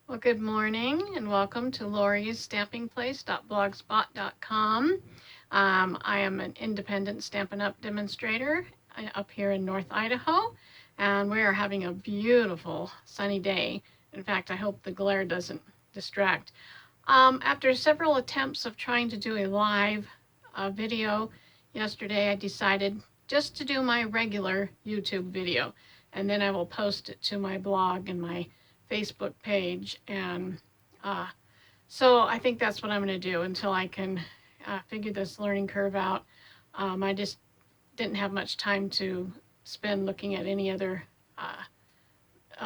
Well, good morning and welcome to Lori's stampingplace.blogspot.com. I am an independent Stampin' Up! Demonstrator up here in North Idaho, and we are having a beautiful sunny day. In fact, I hope the glare doesn't distract. After several attempts of trying to do a live video yesterday, I decided just to do my regular YouTube video, and then I will post it to my blog and my Facebook page, and so I think that's what I'm going to do until I can figure this learning curve out. I just didn't have much time to spend looking at any other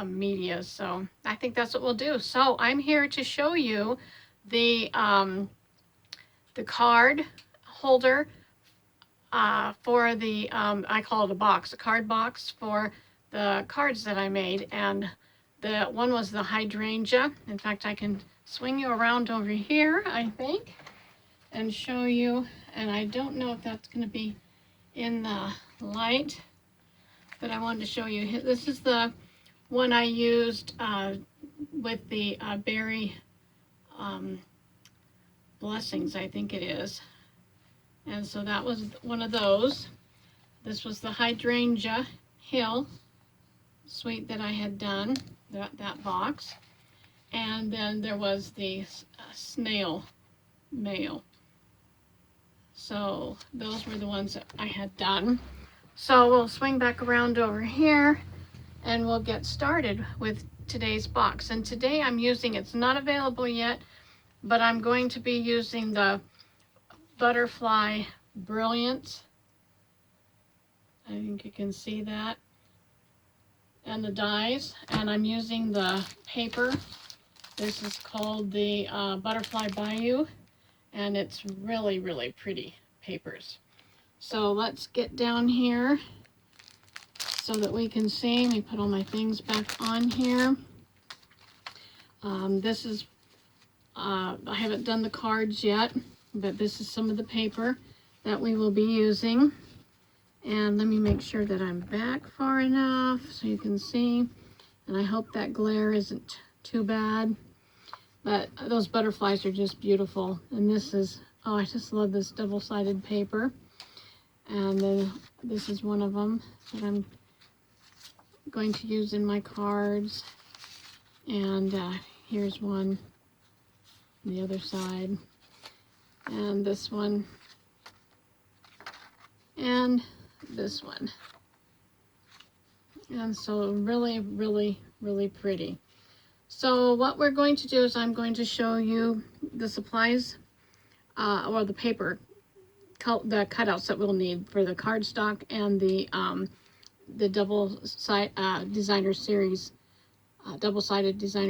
media, so I think that's what we'll do. So I'm here to show you the card holder for the I call it a box, a card box for the cards that I made, and the one was the hydrangea. In fact, I can swing you around over here, I think, and show you. And I don't know if that's going to be in the light, but I wanted to show you. This is the one I used with the berry blessings, I think it is. And so that was one of those. This was the hydrangea hill suite that I had done. That box, and then there was the snail mail. So those were the ones that I had done. So we'll swing back around over here and we'll get started with today's box. And today I'm using, it's not available yet, but I'm going to be using the Butterfly Brilliance. I think you can see that. And the dies, and I'm using the paper. This is called the Butterfly Bayou, and it's really, really pretty papers. So let's get down here so that we can see. Let me put all my things back on here. This is, I haven't done the cards yet, but this is some of the paper that we will be using. And let me make sure that I'm back far enough so you can see. And I hope that glare isn't too bad. But those butterflies are just beautiful. And this is, oh, I just love this double-sided paper. And then this is one of them that I'm going to use in my cards. And here's one on the other side. And this one. And this one. And so really, really, really pretty. So what we're going to do is I'm going to show you the supplies or the paper, the cutouts that we'll need for the cardstock and the double-sided designer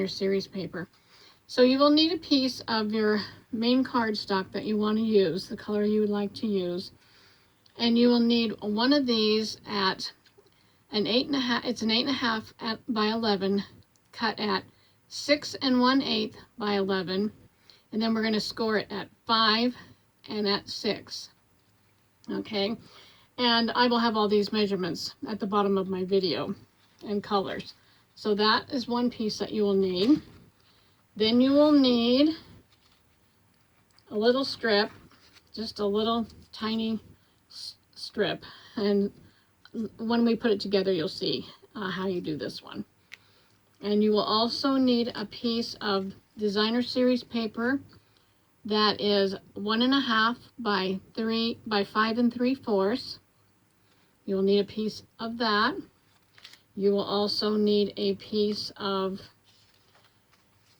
series paper. So you will need a piece of your main cardstock that you want to use, the color you would like to use. And you will need one of these at an 8.5, it's an 8.5 by 11, cut at 6 1/8 by 11. And then we're going to score it at 5 and at 6. Okay. And I will have all these measurements at the bottom of my video and colors. So that is one piece that you will need. Then you will need a little strip, just a little tiny strip, and when we put it together you'll see how you do this one. And you will also need a piece of designer series paper that is 1.5 by 5 3/4. You will need a piece of that. You will also need a piece of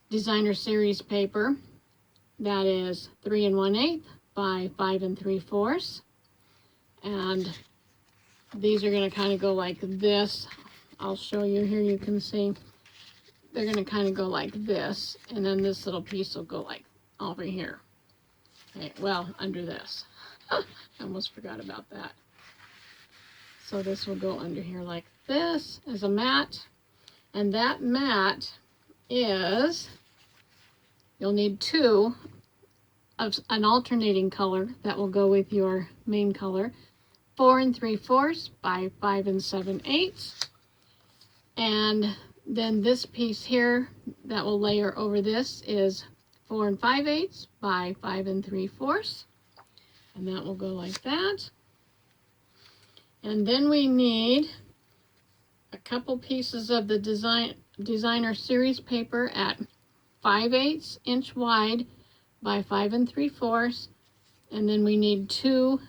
designer series paper that is 3 1/8 by 5 3/4. And these are going to kind of go like this. I'll show you here, you can see. They're going to kind of go like this. And then this little piece will go like over here. Okay, well, under this. I almost forgot about that. So this will go under here like this as a mat. And that mat is, you'll need two of an alternating color that will go with your main color. 4 3/4 by 5 7/8. And Then this piece here that will layer over this is 4 5/8 by 5 3/4, and that will go like that. And then we need a couple pieces of the designer series paper at 5/8 inch wide by 5 3/4, and then we need 2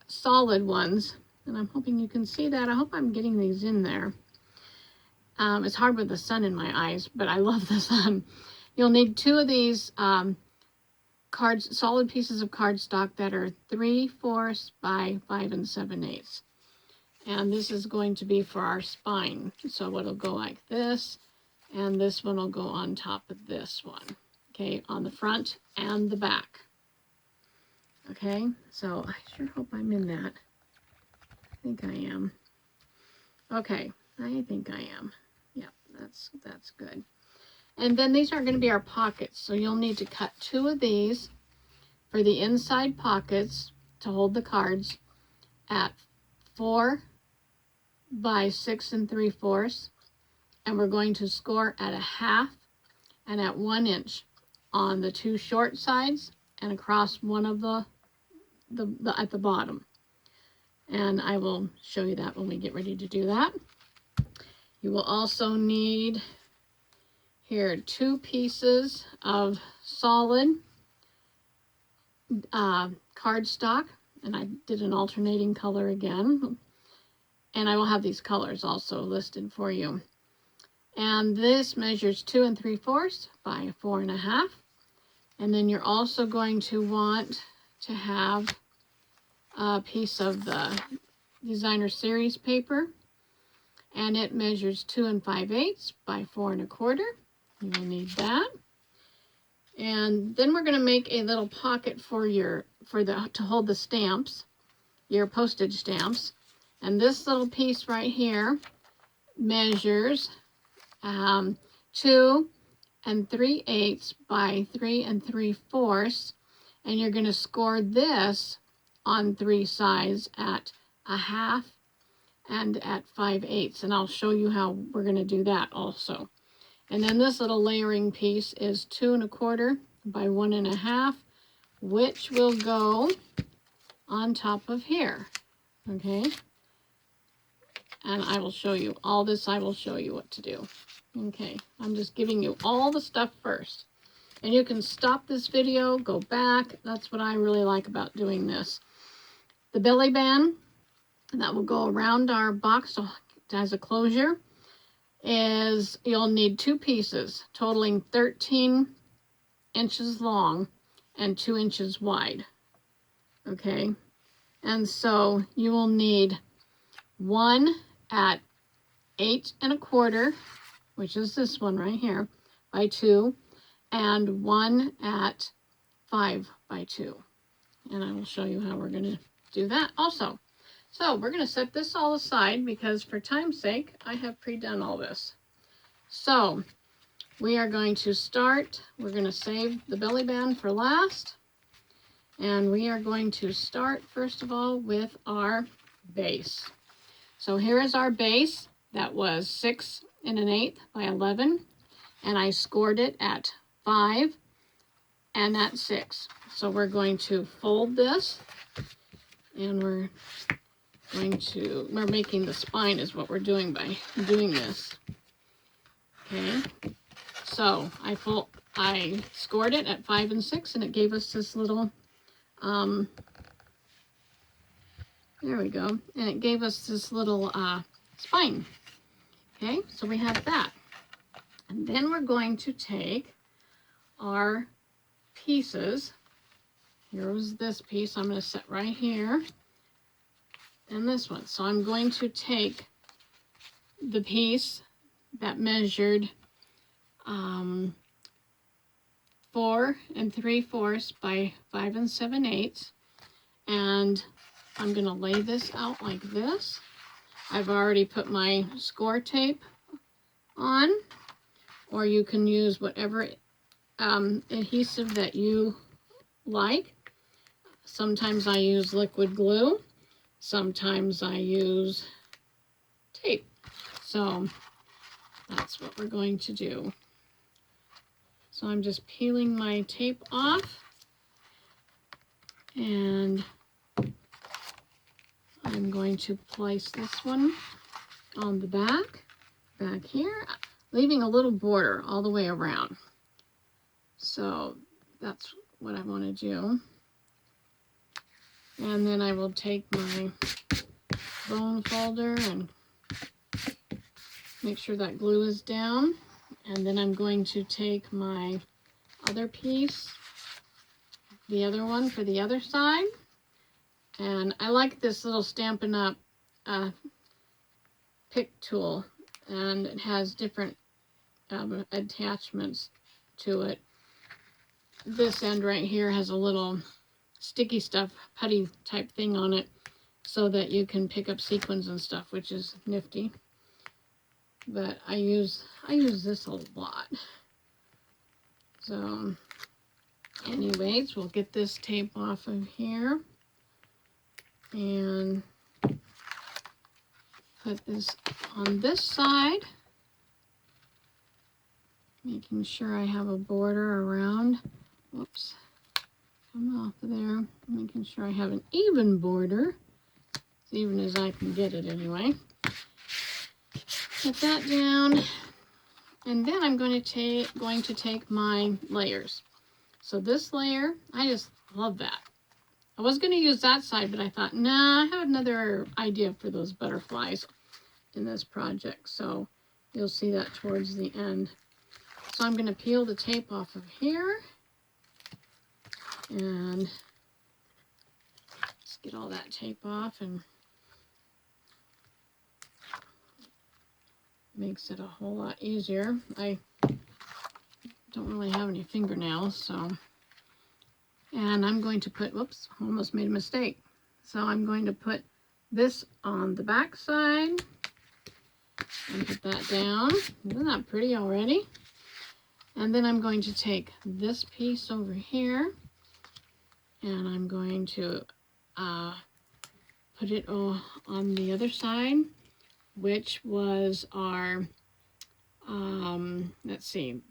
solid ones, and I'm hoping you can see that. I hope I'm getting these in there. It's hard with the sun in my eyes, but I love the sun. You'll need 2 of these solid pieces of cardstock that are 3/4 by 5 7/8. And this is going to be for our spine. So it'll go like this, and this one will go on top of this one, okay, on the front and the back. Okay, so I sure hope I'm in that. I think I am. Okay, I think I am. Yep, that's good. And then these are going to be our pockets. So you'll need to cut 2 of these for the inside pockets to hold the cards at 4 by 6 3/4. And we're going to score at 1/2 and at 1 inch on the 2 short sides and across one of the at the bottom. And I will show you that when we get ready to do that. You will also need here 2 pieces of solid cardstock, and I did an alternating color again, and I will have these colors also listed for you. And this measures 2 3/4 by 4 1/2, and then you're also going to want to have a piece of the designer series paper, and it measures 2 5/8 by 4 1/4. You will need that. And then we're going to make a little pocket to hold the stamps, your postage stamps. And this little piece right here measures 2 3/8 by 3 3/4, and you're going to score this on 3 sides at 1/2 and at 5/8, and I'll show you how we're going to do that also. And then this little layering piece is 2 1/4 by 1 1/2, which will go on top of here, okay? And I will show you all this. I will show you what to do. Okay, I'm just giving you all the stuff first. And you can stop this video, go back. That's what I really like about doing this. The belly band that will go around our box as a closure is, you'll need 2 pieces totaling 13 inches long and 2 inches wide. Okay, and so you will need 1 at 8 1/4, which is this one right here, by 2, and 1 at 5 by 2. And I will show you how we're going to do that also. So we're going to set this all aside because for time's sake, I have pre-done all this. So we are going to start, we're going to save the belly band for last. And we are going to start, first of all, with our base. So here is our base. That was 6 1/8 by 11. And I scored it at 5 and at 6. So we're going to fold this. And we're making the spine is what we're doing by doing this. Okay. So I scored it at 5 and 6, and it gave us this little, there we go, and it gave us this little spine. Okay, so we have that. And then we're going to take our pieces. Here was this piece I'm going to set right here, and this one. So I'm going to take the piece that measured 4 3/4 by 5 7/8, and I'm going to lay this out like this. I've already put my score tape on, or you can use whatever adhesive that you like. Sometimes I use liquid glue, sometimes I use tape. So that's what we're going to do. So I'm just peeling my tape off, and I'm going to place this one on the back here, leaving a little border all the way around. So that's what I want to do. And then I will take my bone folder and make sure that glue is down. And then I'm going to take my other piece, the other one for the other side. And I like this little Stampin' Up! Pick tool, and it has different attachments to it. This end right here has a little sticky stuff, putty type thing on it, so that you can pick up sequins and stuff, which is nifty. But I use this a lot. So anyways, we'll get this tape off of here and put this on this side, making sure I have a border around. Whoops, come off of there. Making sure I have an even border, as even as I can get it anyway. Put that down, and then I'm going to take my layers. So this layer, I just love that. I was going to use that side, but I thought, nah, I have another idea for those butterflies in this project. So you'll see that towards the end. So I'm going to peel the tape off of here. And let's get all that tape off, and makes it a whole lot easier. I don't really have any fingernails, so. And I'm going to put, whoops, almost made a mistake. So I'm going to put this on the back side and put that down. Isn't that pretty already? And then I'm going to take this piece over here, and I'm going to put it on the other side, which was our, let's see,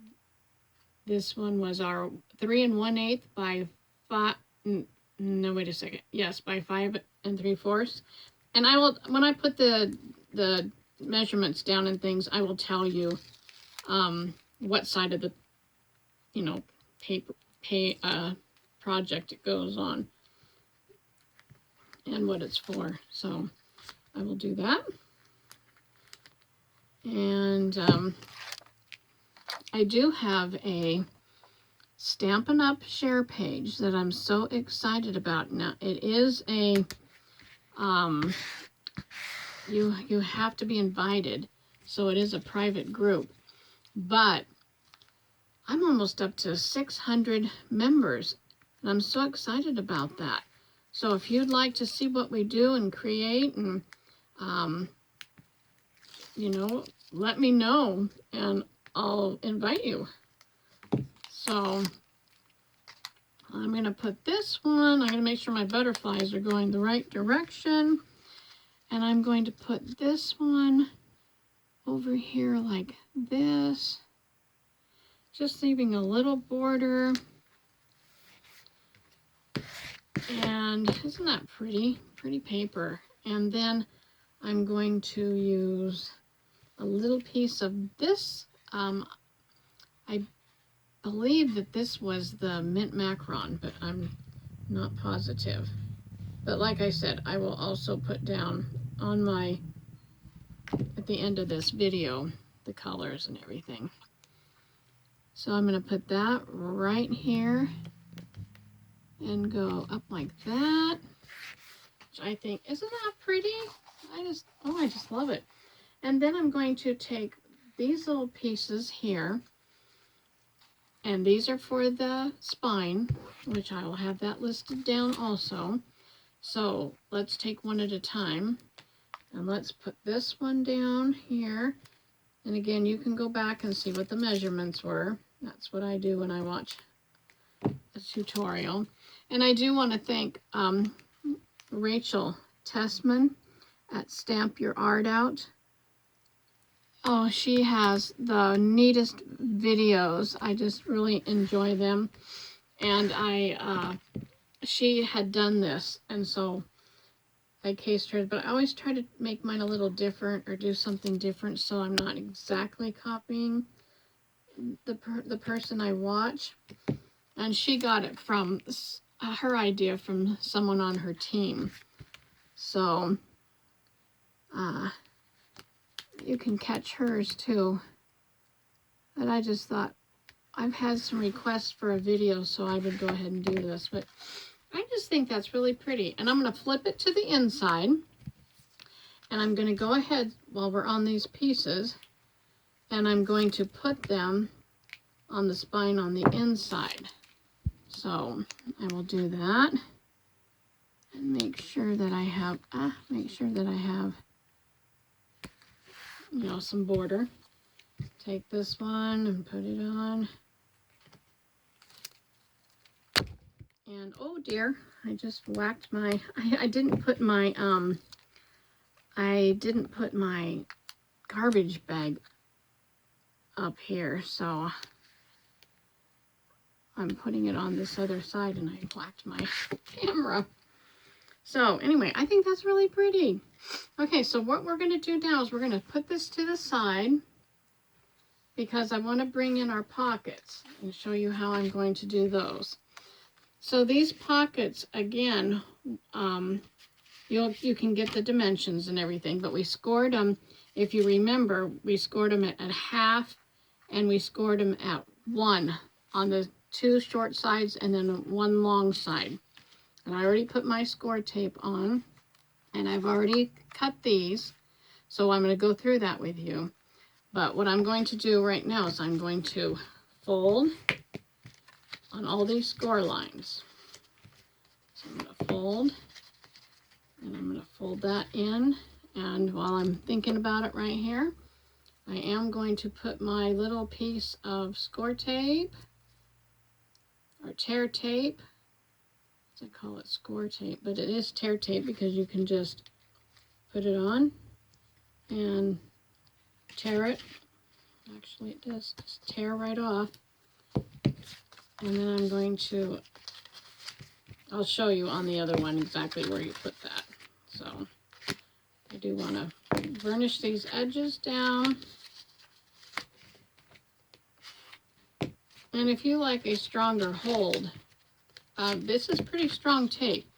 this one was our 3 1/8 by 5, no, wait a second, yes, by 5 3/4. And I will, when I put the measurements down and things, I will tell you what side of the, project it goes on and what it's for. So I will do that. And I do have a Stampin' Up! Share page that I'm so excited about. Now, it is a, you have to be invited, so it is a private group. But I'm almost up to 600 members, and I'm so excited about that. So if you'd like to see what we do and create, and, let me know, and I'll invite you. So I'm going to put this one, I'm going to make sure my butterflies are going the right direction. And I'm going to put this one over here like this. Just leaving a little border. And isn't that pretty? Pretty paper. And then I'm going to use a little piece of this. I believe that this was the mint macaron, but I'm not positive. But like I said, I will also put down on at the end of this video, the colors and everything. So I'm going to put that right here and go up like that, which I think, isn't that pretty? I just love it. And then I'm going to take these little pieces here, and these are for the spine, which I will have that listed down also. So let's take one at a time, and let's put this one down here. And again, you can go back and see what the measurements were. That's what I do when I watch a tutorial. And I do want to thank Rachel Tessman at Stamp Your Art Out. Oh, she has the neatest videos. I just really enjoy them. And she had done this, and so I cased hers, but I always try to make mine a little different or do something different so I'm not exactly copying the person I watch. And she got it from her idea from someone on her team. So you can catch hers too. But I just thought, I've had some requests for a video, so I would go ahead and do this. But I just think that's really pretty. And I'm going to flip it to the inside. And I'm going to go ahead while we're on these pieces. And I'm going to put them on the spine on the inside. So I will do that. And make sure that I have, you know, some border. Take this one and put it on. And oh dear, I just whacked my, I didn't put my garbage bag up here, so I'm putting it on this other side and I whacked my camera. So anyway, I think that's really pretty. Okay, so what we're going to do now is we're going to put this to the side because I want to bring in our pockets and show you how I'm going to do those. So these pockets, again, you can get the dimensions and everything, but we scored them, if you remember, we scored them at half and we scored them at 1 on the 2 short sides and then 1 long side. And I already put my score tape on and I've already cut these, so I'm going to go through that with you. But what I'm going to do right now is I'm going to fold on all these score lines. So I'm going to fold, and I'm going to fold that in. And while I'm thinking about it right here, I am going to put my little piece of score tape or tear tape. I call it score tape, but it is tear tape because you can just put it on and tear it. Actually, it does just tear right off. And then I'm going to, I'll show you on the other one exactly where you put that. So I do want to burnish these edges down. And if you like a stronger hold, this is pretty strong tape,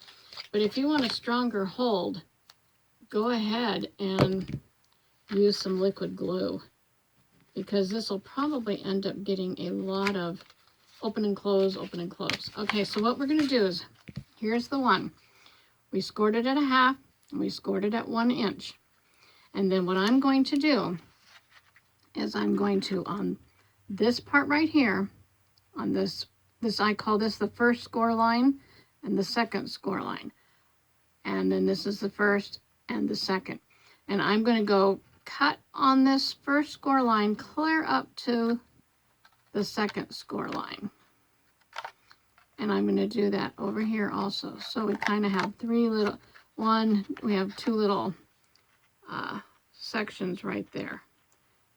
but if you want a stronger hold, go ahead and use some liquid glue, because this will probably end up getting a lot of open and close, open and close. Okay, so what we're going to do is, here's the one. We scored it at 1/2, and we scored it at 1 inch. And then what I'm going to do is I'm going to, on this part right here, on this I call this the first score line and the second score line. And then this is the first and the second. And I'm going to go cut on this first score line clear up to the second score line. And I'm going to do that over here also. So we kind of have we have 2 little sections right there.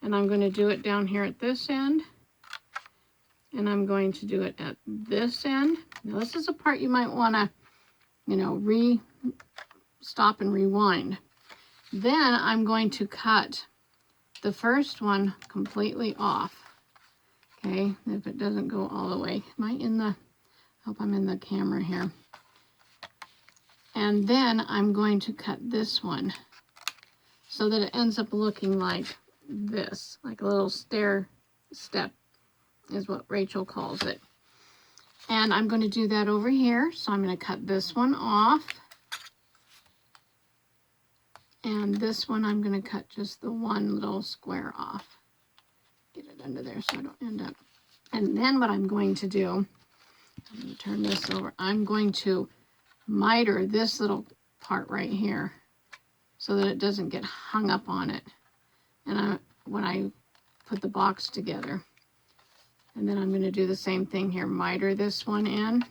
And I'm going to do it down here at this end. And I'm going to do it at this end. Now this is a part you might want to, you know, stop and rewind. Then I'm going to cut the first one completely off. Okay, if it doesn't go all the way. Am I in the, hope I'm in the camera here. And then I'm going to cut this one so that it ends up looking like this, like a little stair step is what Rachel calls it. And I'm going to do that over here. So I'm going to cut this one off. And this one I'm going to cut just the one little square off. Get it under there so I don't end up. And then what I'm going to do, I'm going to turn this over. I'm going to miter this little part right here so that it doesn't get hung up on it. And when I put the box together. And then I'm going to do the same thing here, miter this one in.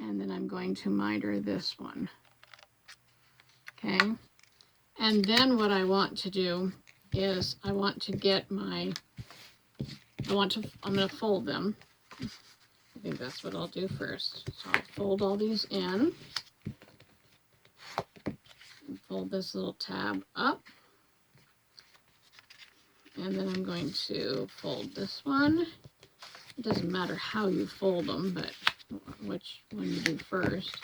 And then I'm going to miter this one. Okay. And then what I want to do is I want to get my, I'm going to fold them. I think that's what I'll do first. So I'll fold all these in. And fold this little tab up. And then I'm going to fold this one. It doesn't matter how you fold them, but which one you do first.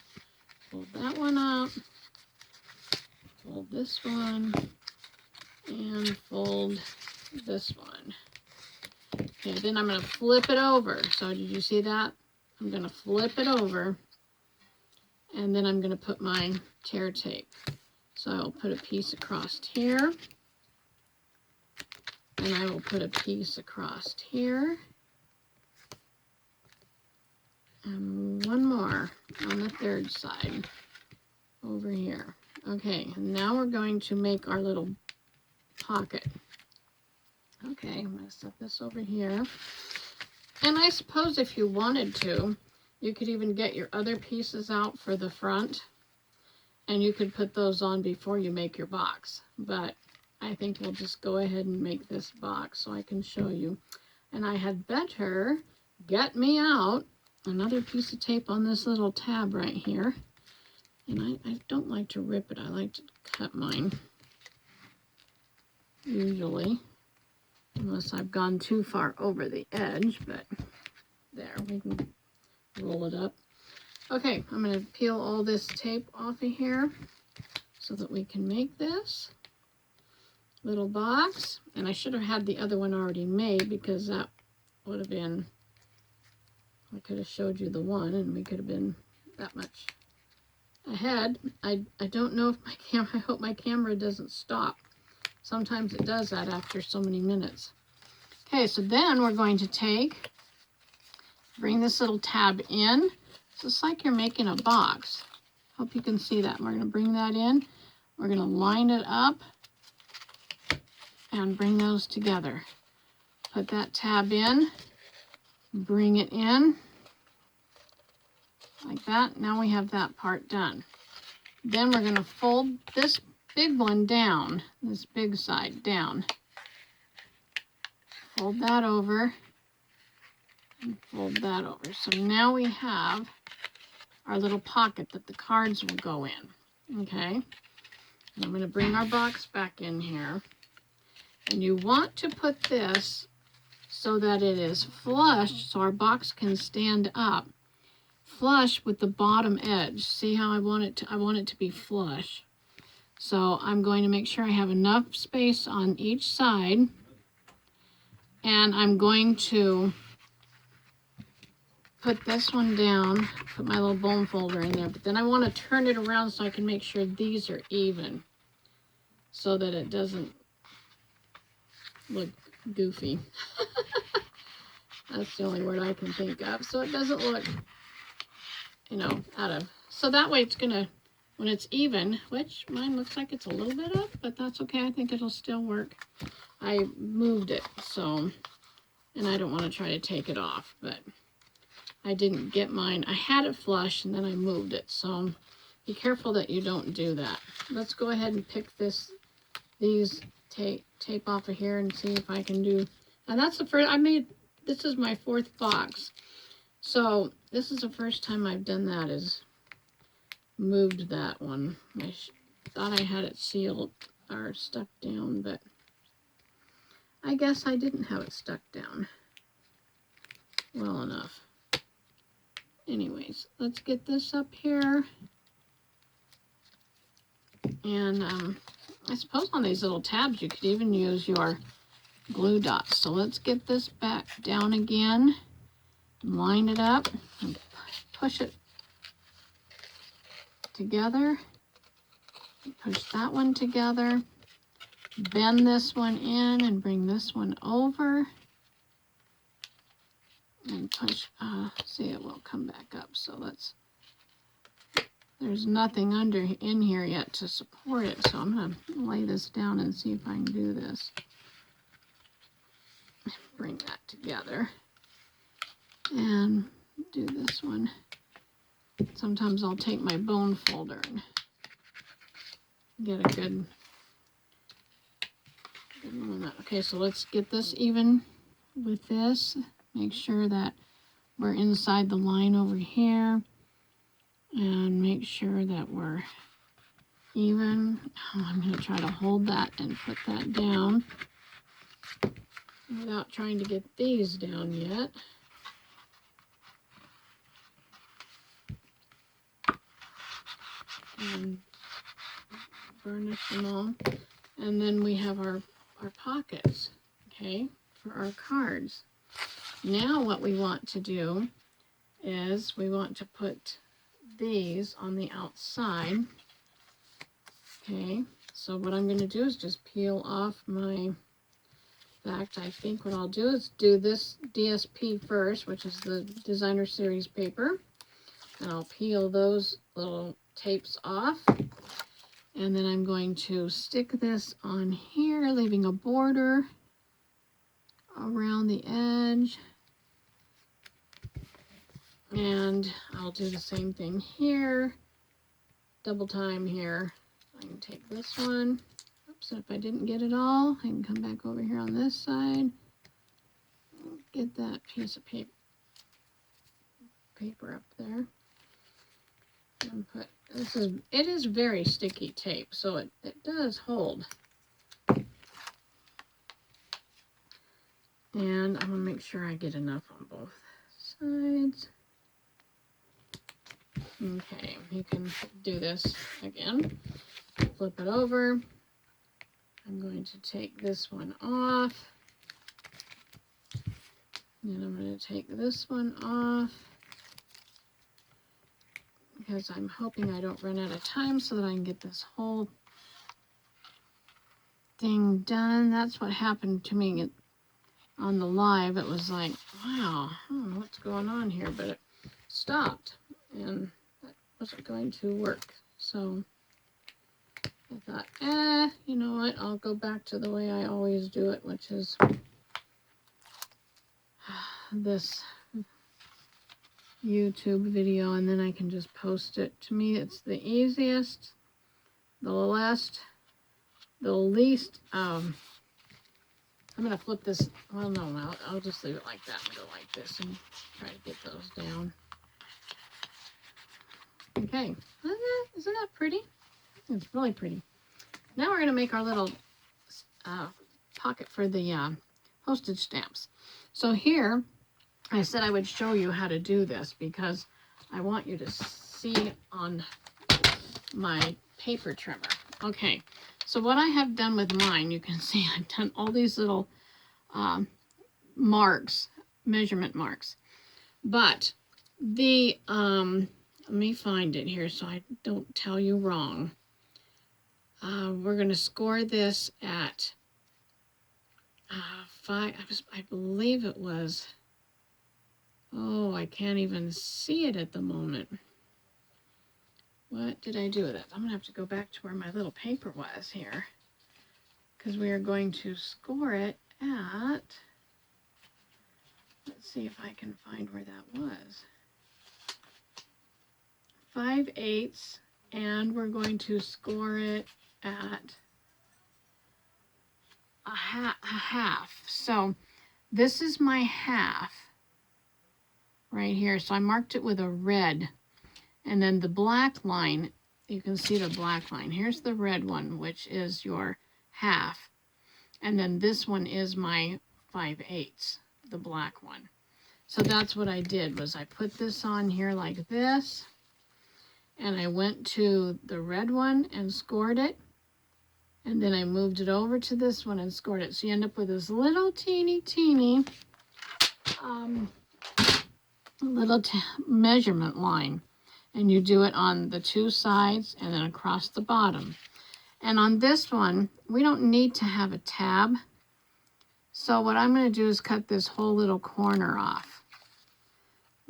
Fold that one up. Fold this one. And fold this one. Okay, then I'm going to flip it over. So did you see that? I'm going to flip it over. And then I'm going to put my tear tape. So I will put a piece across here. And I will put a piece across here. And one more on the third side over here. Okay, and now we're going to make our little pocket. Okay, I'm going to set this over here. And I suppose if you wanted to, you could even get your other pieces out for the front. And you could put those on before you make your box. But I think we'll just go ahead and make this box so I can show you. And I had better get me out another piece of tape on this little tab right here. And I don't like to rip it. I like to cut mine. Usually. Unless I've gone too far over the edge. But there, we can roll it up. Okay, I'm going to peel all this tape off of here so that we can make this little box. And I should have had the other one already made because that would have been, I could have showed you the one and we could have been that much ahead. I don't know if my camera, I hope my camera doesn't stop. Sometimes it does that after so many minutes. Okay, so then we're going to bring this little tab in. So it's like you're making a box. Hope you can see that. We're going to bring that in. We're going to line it up and bring those together. Put that tab in, bring it in like that. Now we have that part done. Then we're going to fold this big one down, this big side down. Fold that over and fold that over. So now we have our little pocket that the cards will go in. Okay, and I'm going to bring our box back in here. And you want to put this so that it is flush, so our box can stand up, flush with the bottom edge. See how I want it to be flush. So I'm going to make sure I have enough space on each side. And I'm going to put this one down, put my little bone folder in there, but then I want to turn it around so I can make sure these are even so that it doesn't look goofy. That's the only word I can think of. So it doesn't look, out of, so that way it's gonna, when it's even, which mine looks like it's a little bit up, but that's okay. I think it'll still work. I moved it, so, and I don't want to try to take it off, but I didn't get mine. I had it flush and then I moved it. So be careful that you don't do that. Let's go ahead and pick these tape off of here and see if I can do, and that's the first, this is my 4th box. So this is the first time I've done that, is moved that one. I thought I had it sealed or stuck down, but I guess I didn't have it stuck down well enough. Anyways, let's get this up here. And I suppose on these little tabs you could even use your glue dots. So let's get this back down again, line it up, and push it together. Push that one together, bend this one in and bring this one over. And push, see, it will come back up. So there's nothing in here yet to support it. So I'm going to lay this down and see if I can do this. Bring that together and do this one. Sometimes I'll take my bone folder and get a good Okay, so let's get this even with this. Make sure that we're inside the line over here. And make sure that we're even. I'm going to try to hold that and put that down without trying to get these down yet. And burnish them all. And then we have our pockets, okay, for our cards. Now what we want to do is we want to put these on the outside. Okay, so what I'm going to do is just peel off my, in fact, I think what I'll do is do this DSP first, which is the Designer Series paper. And I'll peel those little tapes off. And then I'm going to stick this on here, leaving a border around the edge. And I'll do the same thing here. Double time here. I can take this one. Oops, if I didn't get it all, I can come back over here on this side. Get that piece of paper up there. And put, it is very sticky tape, so it does hold. And I'm gonna make sure I get enough on both sides. Okay, you can do this again. Flip it over. I'm going to take this one off. And I'm going to take this one off. Because I'm hoping I don't run out of time so that I can get this whole thing done. That's what happened to me on the live. It was like, wow, I don't know what's going on here, but it stopped. And that wasn't going to work. So I thought, you know what, I'll go back to the way I always do it, which is this YouTube video, and then I can just post it. To me, it's the easiest, the least, I'm going to flip this, well, no, I'll just leave it like that and go like this and try to get those down. Okay, isn't that pretty? It's really pretty. Now we're going to make our little pocket for the postage stamps. So here, I said I would show you how to do this because I want you to see on my paper trimmer. Okay, so what I have done with mine, you can see I've done all these little marks, measurement marks. But the, let me find it here so I don't tell you wrong. We're going to score this at 5, I believe it was, oh, I can't even see it at the moment. What did I do with it? I'm going to have to go back to where my little paper was here. Because we are going to score it at, let's see if I can find where that was. 5/8, and we're going to score it at a half. So this is my half right here. So I marked it with a red. And then the black line, you can see the black line. Here's the red one, which is your half. And then this one is my 5/8, the black one. So that's what I did, was I put this on here like this. And I went to the red one and scored it. And then I moved it over to this one and scored it. So you end up with this little teeny measurement line. And you do it on the two sides and then across the bottom. And on this one, we don't need to have a tab. So what I'm going to do is cut this whole little corner off,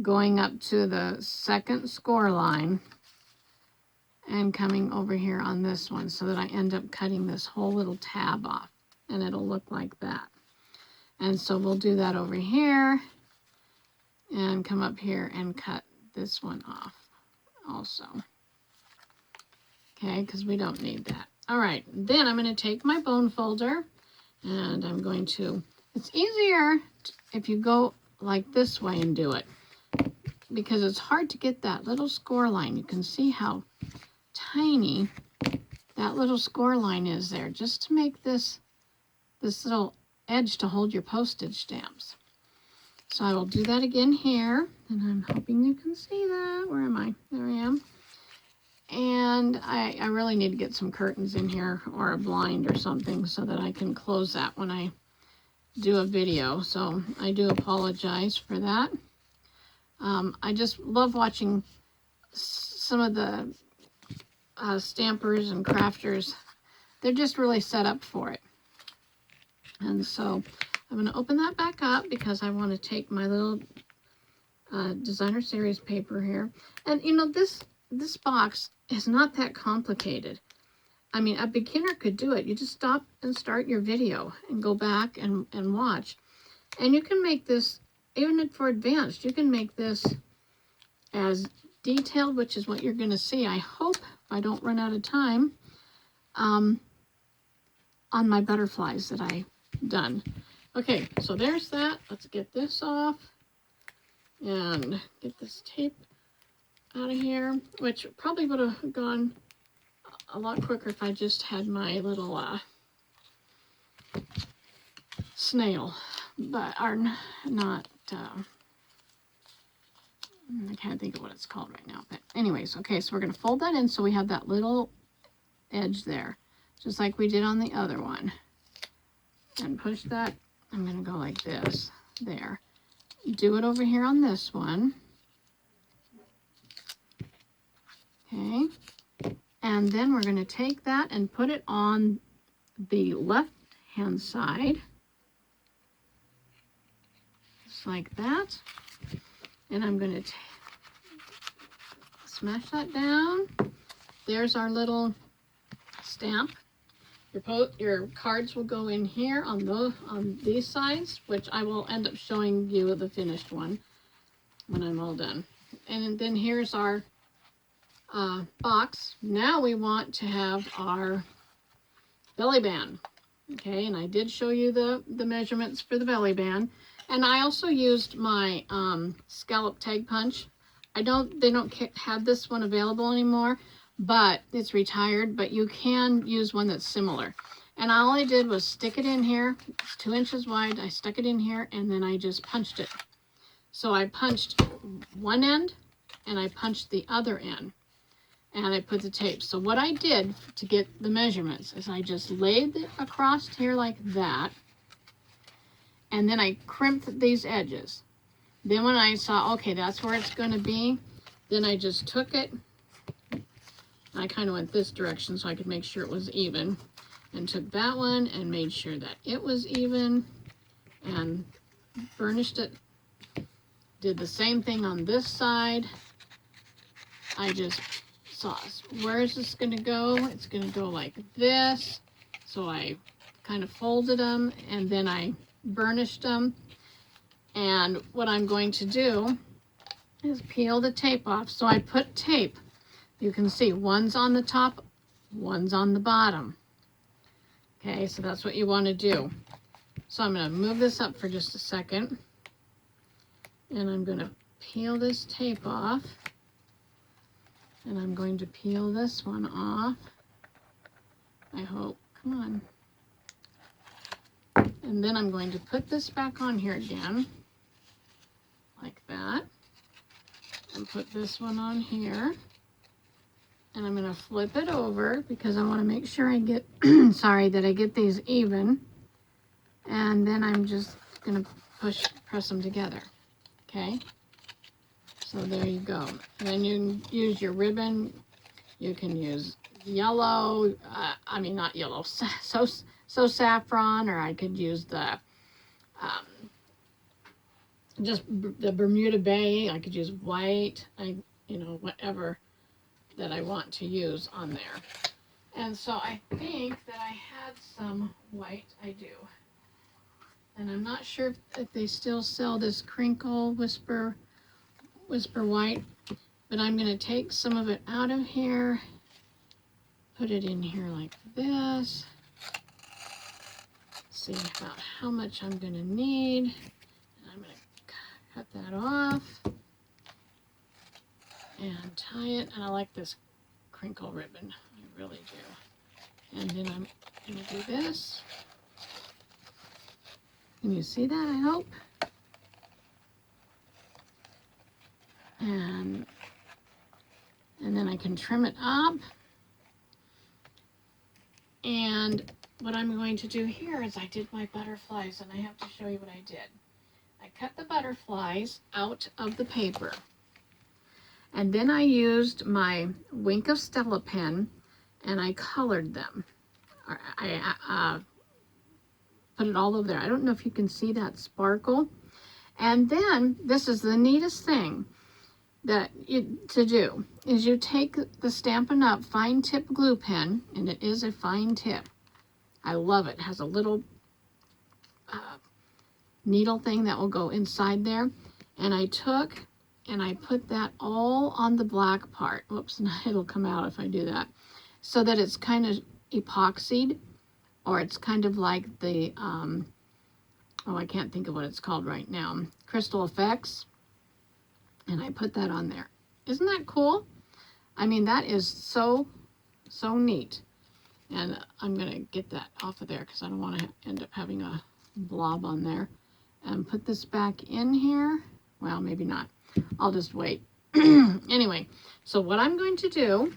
going up to the second score line and coming over here on this one, so that I end up cutting this whole little tab off, and it'll look like that. And so we'll do that over here and come up here and cut this one off also. Okay, because we don't need that. All right, then I'm going to take my bone folder And I'm going to, it's easier if you go like this way and do it, because it's hard to get that little score line. You can see how tiny that little score line is there, just to make this little edge to hold your postage stamps. So I will do that again here, and I'm hoping you can see that. Where am I? There I am. And I really need to get some curtains in here, or a blind or something, so that I can close that when I do a video. So I do apologize for that. I just love watching some of the stampers and crafters. They're just really set up for it. And so I'm going to open that back up, because I want to take my little designer series paper here. And you know, this box is not that complicated. I mean, a beginner could do it. You just stop and start your video and go back and watch. And you can make this, even for advanced, you can make this as detailed, which is what you're going to see, I hope, if I don't run out of time, on my butterflies that I've done. Okay, so there's that. Let's get this off and get this tape out of here, which probably would have gone a lot quicker if I just had my little snail, but are not, I can't think of what it's called right now. But anyways, okay, so we're going to fold that in so we have that little edge there, just like we did on the other one. And push that. I'm going to go like this. There. Do it over here on this one. Okay. And then we're going to take that and put it on the left-hand side. Just like that. And I'm going to smash that down. There's our little stamp. Your cards will go in here on these sides, which I will end up showing you the finished one when I'm all done. And then here's our box. Now we want to have our belly band. Okay, and I did show you the measurements for the belly band. And I also used my scallop tag punch. They don't have this one available anymore, but it's retired, but you can use one that's similar. And all I did was stick it in here. It's 2 inches wide. I stuck it in here, and then I just punched it. So I punched one end, and I punched the other end, and I put the tape. So what I did to get the measurements is I just laid it across here like that, and then I crimped these edges. Then when I saw, okay, that's where it's going to be, then I just took it. I kind of went this direction so I could make sure it was even, and took that one and made sure that it was even and burnished it. Did the same thing on this side. I just saw, where is this going to go? It's going to go like this. So I kind of folded them, and then I burnished them. And what I'm going to do is peel the tape off. So I put tape. You can see one's on the top, one's on the bottom. Okay, so that's what you want to do. So I'm going to move this up for just a second. And I'm going to peel this tape off. And I'm going to peel this one off. I hope. Come on. And then I'm going to put this back on here again. Like that. And put this one on here. And I'm going to flip it over because I want to make sure I get, sorry, that I get these even. And then I'm just going to press them together. Okay. So there you go. And then you can use your ribbon. You can use yellow, I mean not yellow, so saffron, or I could use the, just the Bermuda Bay. I could use white, whatever that I want to use on there. And so I think that I had some white, I do. And I'm not sure if they still sell this Crinkle Whisper White, but I'm going to take some of it out of here, put it in here like this, see about how much I'm going to need. And I'm going to cut that off and tie it. And I like this crinkle ribbon. I really do. And then I'm going to do this. Can you see that, I hope? And then I can trim it up. And what I'm going to do here is I did my butterflies, and I have to show you what I did. I cut the butterflies out of the paper, and then I used my Wink of Stella pen and I colored them. I put it all over there. I don't know if you can see that sparkle. And then this is the neatest thing to do is you take the Stampin' Up! Fine tip glue pen, and it is a fine tip. I love it. It has a little needle thing that will go inside there. And I took and I put that all on the black part. Whoops, it'll come out if I do that. So that it's kind of epoxied, or it's kind of like the, oh, I can't think of what it's called right now. Crystal Effects. And I put that on there. Isn't that cool? I mean, that is so neat. And I'm going to get that off of there because I don't want to end up having a blob on there. And put this back in here. Well, maybe not. I'll just wait. Anyway, so what I'm going to do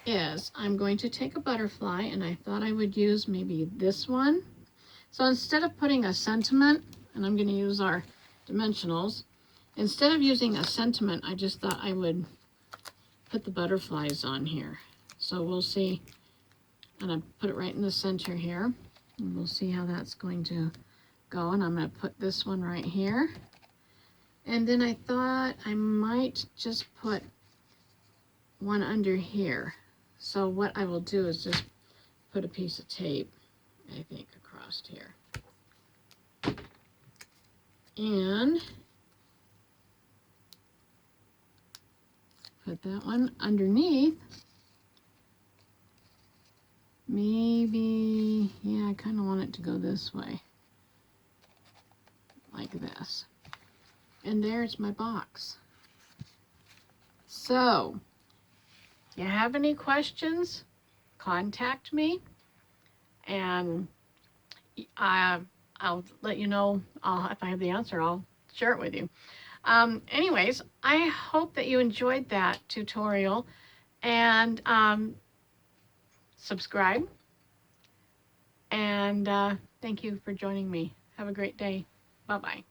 is I'm going to take a butterfly, and I thought I would use maybe this one. So instead of putting a sentiment, and I'm going to use our dimensionals, instead of using a sentiment, I just thought I would put the butterflies on here. So we'll see. And I put it right in the center here. And we'll see how that's going to go. And I'm going to put this one right here. And then I thought I might just put one under here. So what I will do is just put a piece of tape, I think, across here. And put that one underneath. Maybe, yeah, I kind of want it to go this way. Like this. And there's my box. So, if you have any questions, contact me. And I'll let you know if I have the answer. I'll share it with you. Anyways, I hope that you enjoyed that tutorial, and subscribe, and thank you for joining me. Have a great day. Bye-bye.